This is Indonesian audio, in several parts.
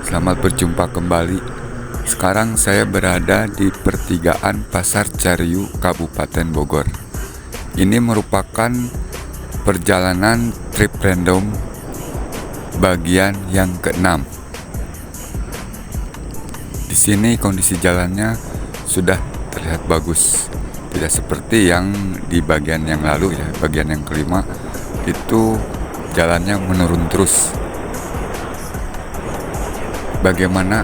Selamat berjumpa kembali. Sekarang saya berada di pertigaan Pasar Cariu, Kabupaten Bogor. Ini merupakan perjalanan trip random bagian yang ke-6. Di sini kondisi jalannya sudah terlihat bagus. Tidak seperti yang di bagian yang lalu ya, bagian yang kelima itu jalannya menurun terus. Bagaimana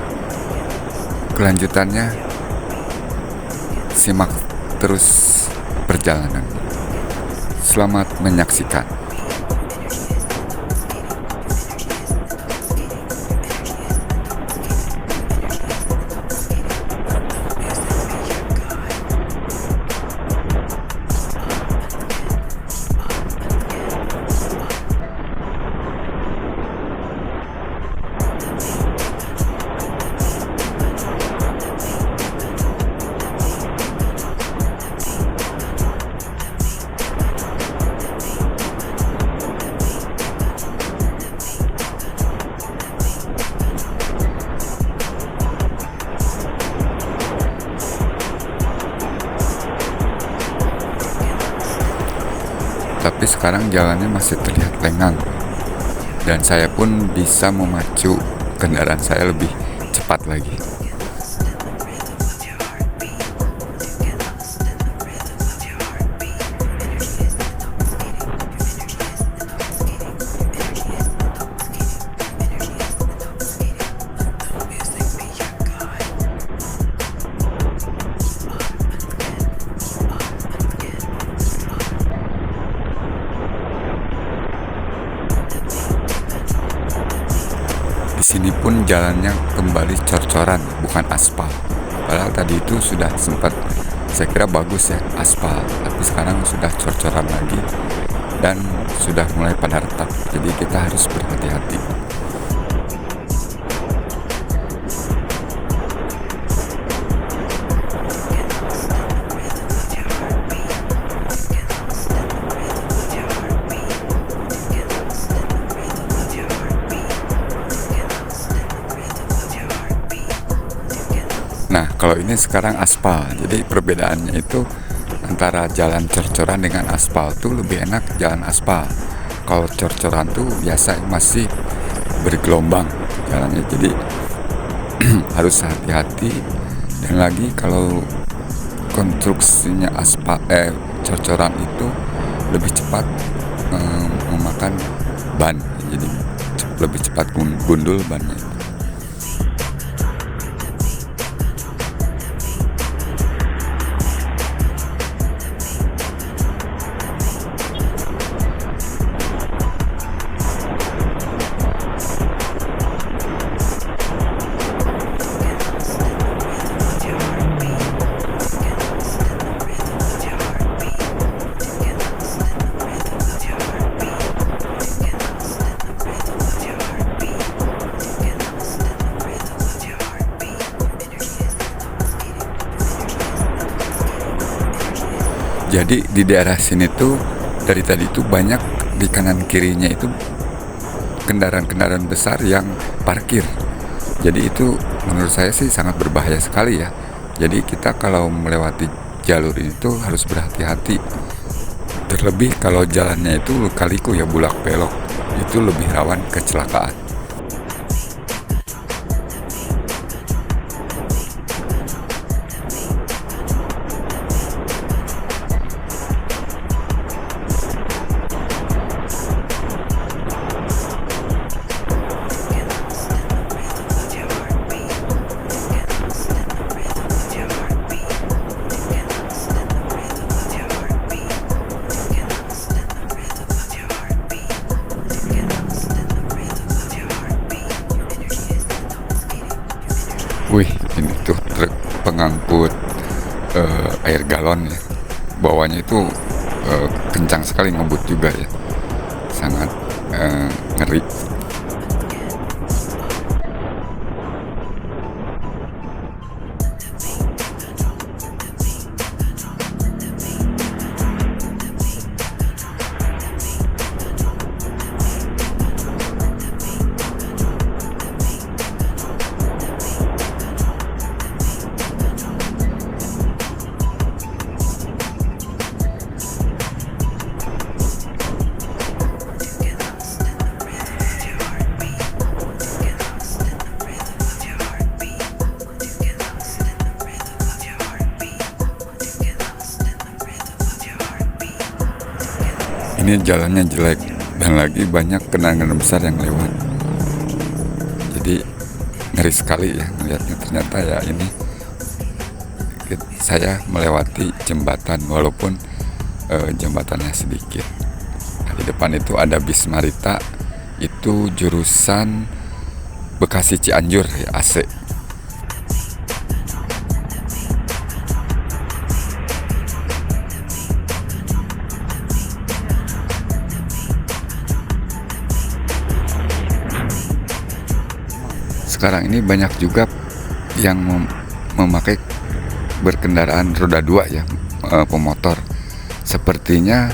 kelanjutannya? Simak terus perjalanan. Selamat menyaksikan. Tapi sekarang jalannya masih terlihat lengang, dan saya pun bisa memacu kendaraan saya lebih cepat lagi. Di sini pun jalannya kembali cor-coran, bukan aspal. Padahal tadi itu sudah sempat, saya kira bagus ya, aspal. Tapi sekarang sudah cor-coran lagi dan sudah mulai pada retak. Jadi kita harus berhati-hati. Nah, kalau ini sekarang aspal. Jadi perbedaannya itu antara jalan cor-coran dengan aspal tuh lebih enak jalan aspal. Kalau cor-coran tuh biasa masih bergelombang jalannya. Jadi harus hati-hati. Dan lagi kalau konstruksinya aspal cor-coran itu lebih cepat memakan ban. Jadi lebih cepat gundul bannya. Jadi di daerah sini tuh dari tadi tuh banyak di kanan kirinya itu kendaraan-kendaraan besar yang parkir. Jadi itu menurut saya sih sangat berbahaya sekali ya. Jadi kita kalau melewati jalur ini tuh harus berhati-hati. Terlebih kalau jalannya itu lika-liku ya, bulak belok, itu lebih rawan kecelakaan. Wih, ini tuh truk pengangkut air galon ya. Bawahnya itu kencang sekali, ngebut juga ya. Sangat ngeri. ini jalannya jelek dan lagi banyak kendaraan besar yang lewat. Jadi ngeri sekali ya melihatnya. Ternyata ya ini saya melewati jembatan walaupun jembatannya sedikit. Nah, di depan itu ada bis Marita, itu jurusan Bekasi Cianjur ya, AC. Sekarang ini banyak juga yang memakai berkendaraan roda 2 ya, pemotor. Sepertinya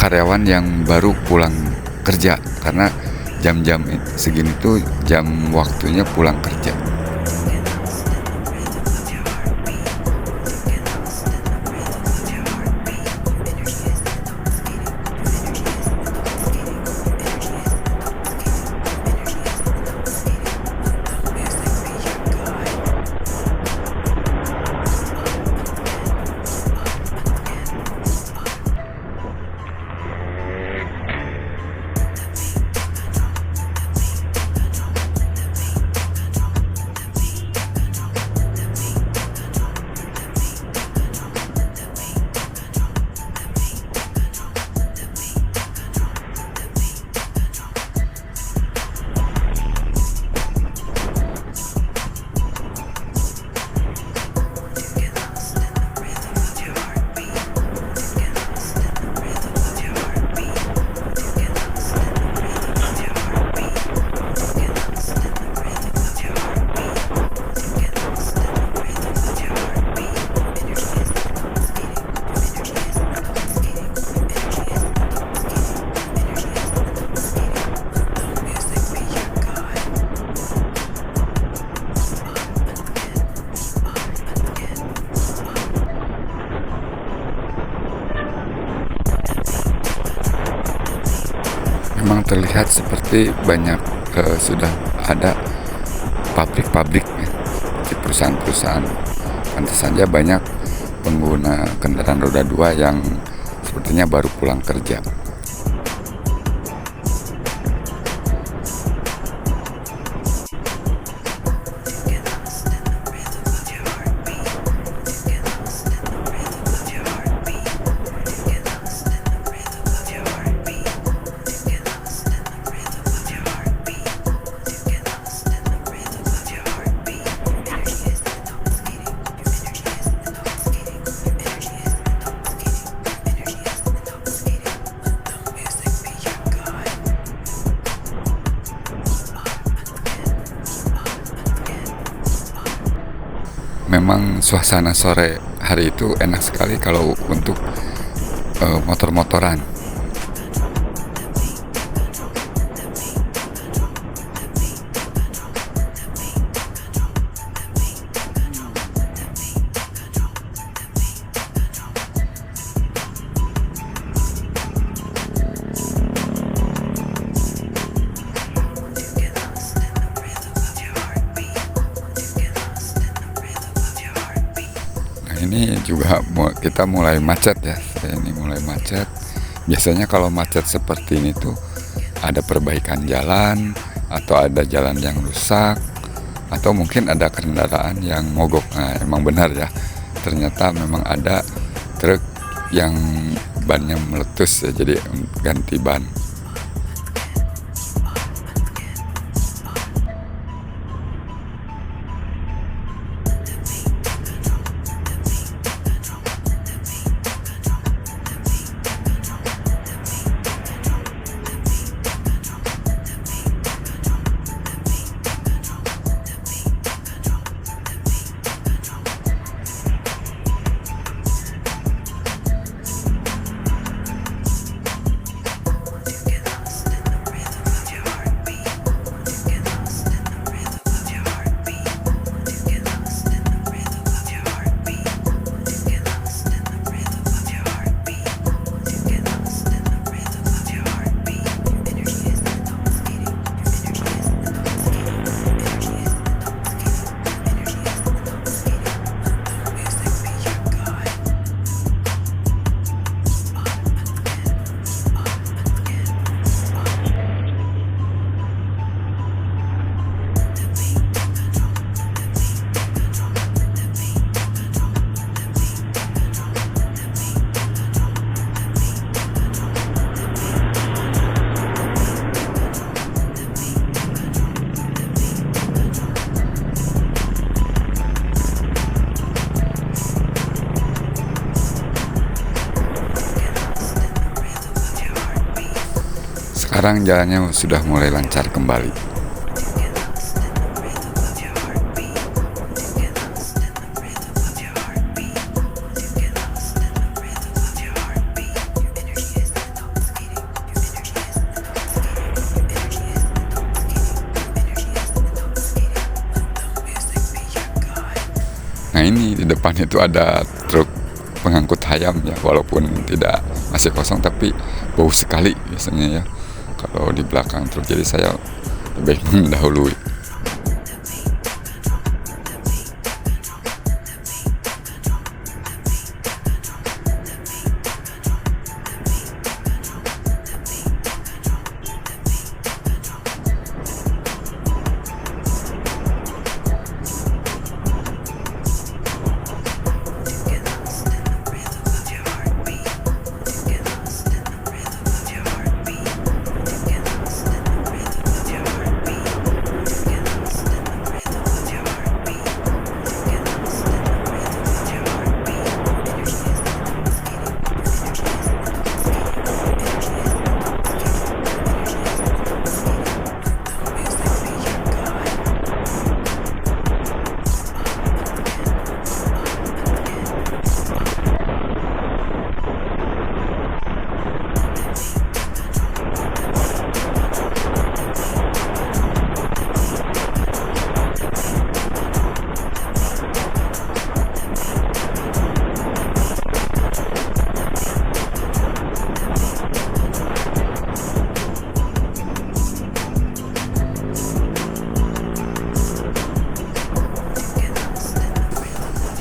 karyawan yang baru pulang kerja, karena jam-jam segini tuh jam waktunya pulang kerja. Memang terlihat seperti banyak sudah ada pabrik-pabrik ya, di perusahaan-perusahaan. Pantas saja banyak pengguna kendaraan roda 2 yang sepertinya baru pulang kerja. Memang suasana sore hari itu enak sekali kalau untuk motor-motoran. Ini juga kita mulai macet ya. Ini mulai macet. Biasanya kalau macet seperti ini tuh ada perbaikan jalan atau ada jalan yang rusak atau mungkin ada kendaraan yang mogok. Nah, emang benar ya. Ternyata memang ada truk yang bannya meletus ya, jadi ganti ban. Sekarang jalannya sudah mulai lancar kembali. Nah ini di depan itu ada truk pengangkut ayam ya, walaupun tidak masih kosong tapi bau sekali biasanya ya kalau di belakang truk, jadi saya lebih mendahului.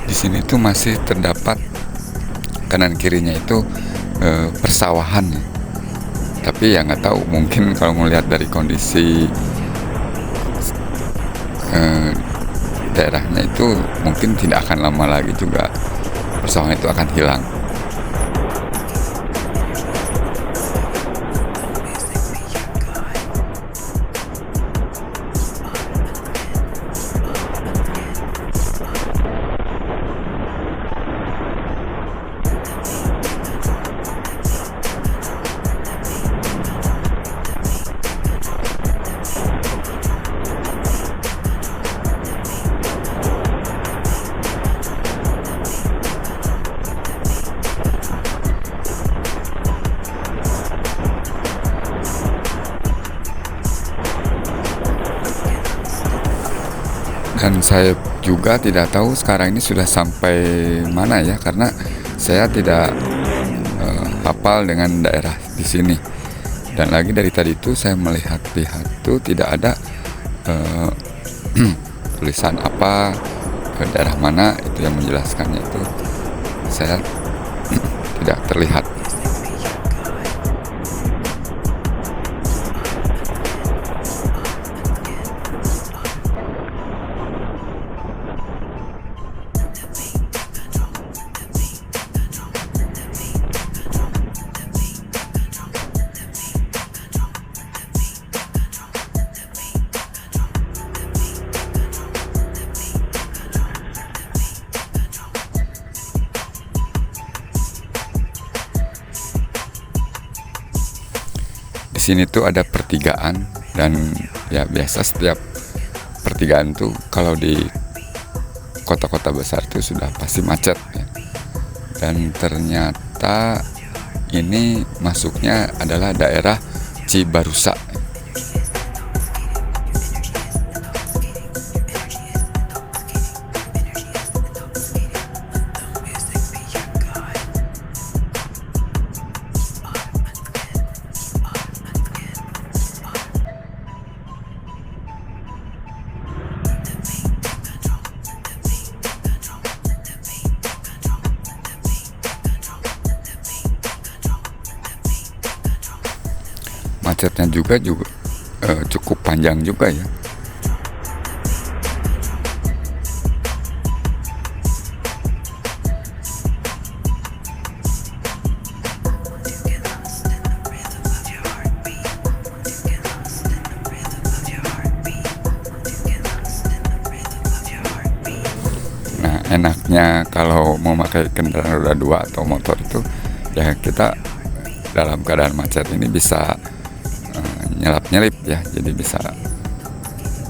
Di sini tuh masih terdapat kanan kirinya itu persawahan, tapi ya nggak tahu, mungkin kalau melihat dari kondisi daerahnya itu mungkin tidak akan lama lagi juga persawahan itu akan hilang. Dan saya juga tidak tahu sekarang ini sudah sampai mana ya, karena saya tidak hafal dengan daerah di sini. Dan lagi dari tadi itu saya melihat-lihat tuh tidak ada tulisan apa ke daerah mana itu yang menjelaskannya, itu saya tidak terlihat. Di sini tuh ada pertigaan, dan ya biasa setiap pertigaan tuh kalau di kota-kota besar tuh sudah pasti macet ya. Dan ternyata ini masuknya adalah daerah Cibarusa. Macetnya juga cukup panjang juga ya. Nah, enaknya kalau mau pakai kendaraan roda 2 atau motor itu ya kita dalam keadaan macet ini bisa nyelap-nyelip ya, jadi bisa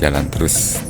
jalan terus.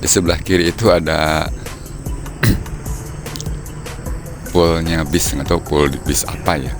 Di sebelah kiri itu ada poolnya bis, nggak tahu pool bis apa ya.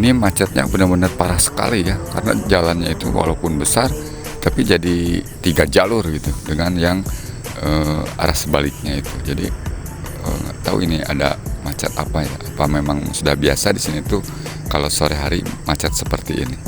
Ini macetnya benar-benar parah sekali ya, karena jalannya itu walaupun besar tapi jadi 3 jalur gitu dengan yang arah sebaliknya itu. Jadi nggak tahu ini ada macet apa ya, apa memang sudah biasa di sini tuh kalau sore hari macet seperti ini.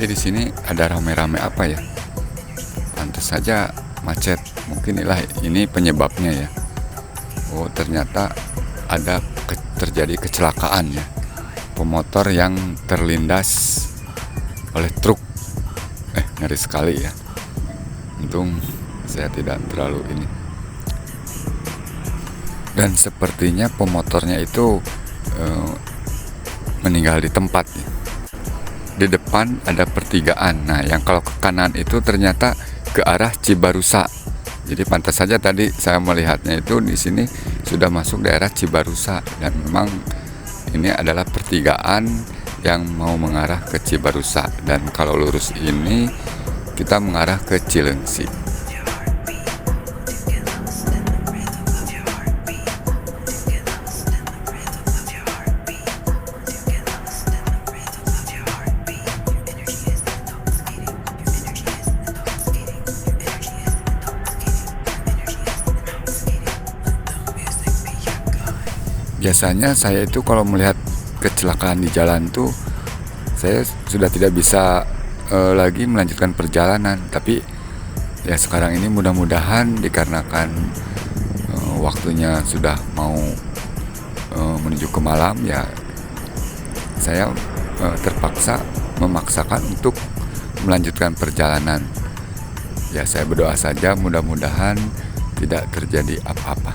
Tapi di sini ada rame-rame apa ya? Pantas saja macet. Mungkin ini penyebabnya ya. Oh, ternyata terjadi kecelakaan ya. Pemotor yang terlindas oleh truk. Ngeri sekali ya. Untung saya tidak terlalu ini. Dan sepertinya pemotornya itu meninggal di tempat ya. Di depan ada pertigaan. Nah, yang kalau ke kanan itu ternyata ke arah Cibarusa. Jadi pantas saja tadi saya melihatnya itu di sini sudah masuk daerah Cibarusa, dan memang ini adalah pertigaan yang mau mengarah ke Cibarusa, dan kalau lurus ini kita mengarah ke Cilengsi. Biasanya saya itu kalau melihat kecelakaan di jalan tuh saya sudah tidak bisa lagi melanjutkan perjalanan. Tapi ya sekarang ini mudah-mudahan dikarenakan waktunya sudah mau menuju ke malam ya, saya terpaksa memaksakan untuk melanjutkan perjalanan. Ya saya berdoa saja mudah-mudahan tidak terjadi apa-apa.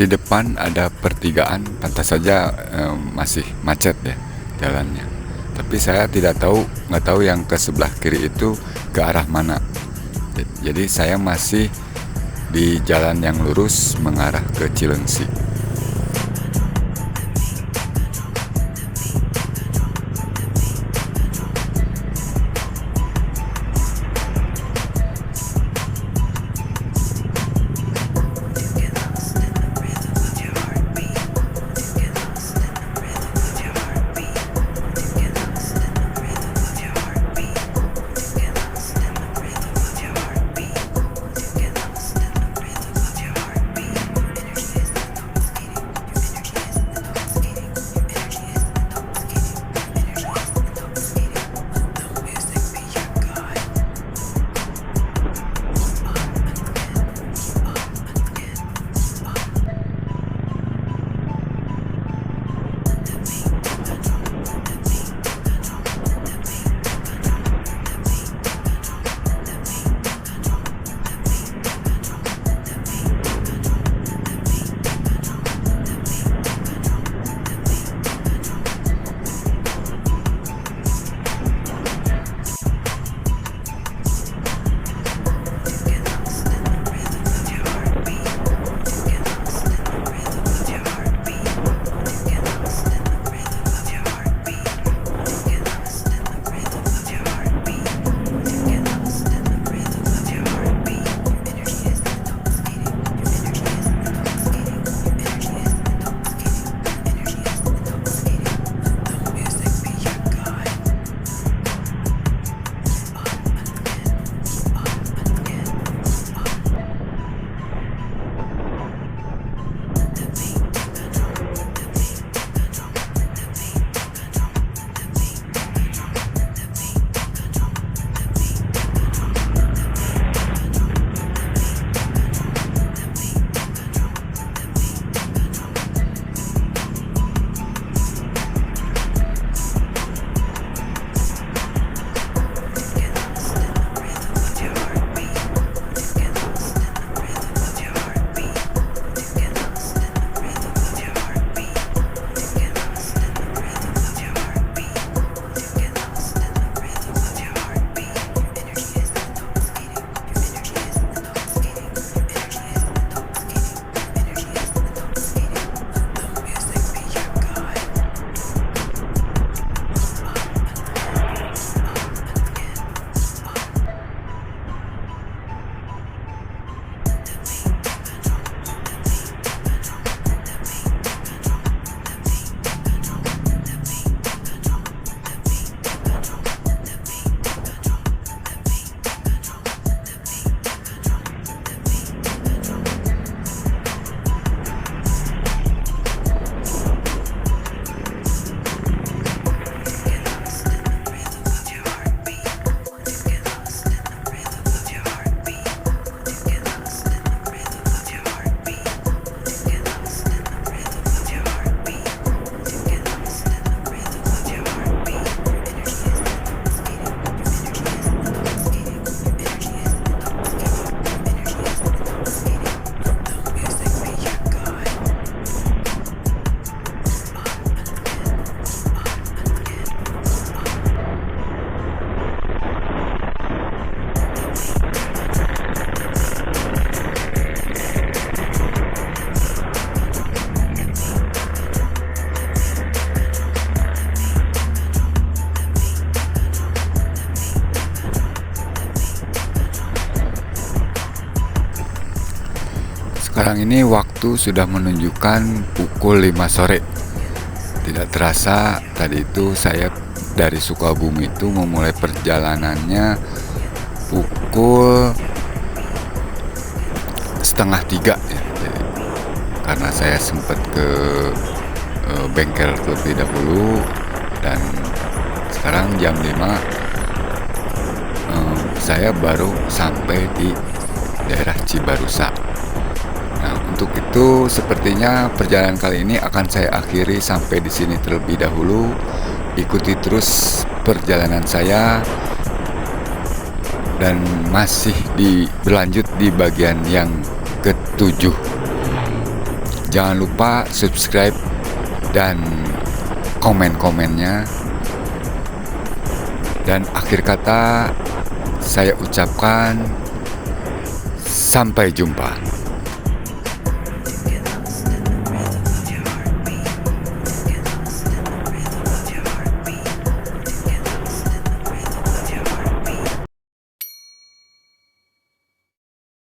Di depan ada pertigaan, pantas saja masih macet ya jalannya. Tapi saya nggak tahu yang ke sebelah kiri itu ke arah mana. Jadi saya masih di jalan yang lurus mengarah ke Cilengsi. Sekarang ini waktu sudah menunjukkan pukul 5 sore. Tidak terasa tadi itu saya dari Sukabumi itu memulai perjalanannya pukul setengah 3 ya. Jadi, karena saya sempat ke bengkel terlebih dahulu, dan sekarang jam 5 saya baru sampai di daerah Cibarusa. Nah, untuk itu sepertinya perjalanan kali ini akan saya akhiri sampai di sini terlebih dahulu. Ikuti terus perjalanan saya dan masih berlanjut di bagian yang ke-7. Jangan lupa subscribe dan komen-komennya. Dan akhir kata saya ucapkan sampai jumpa.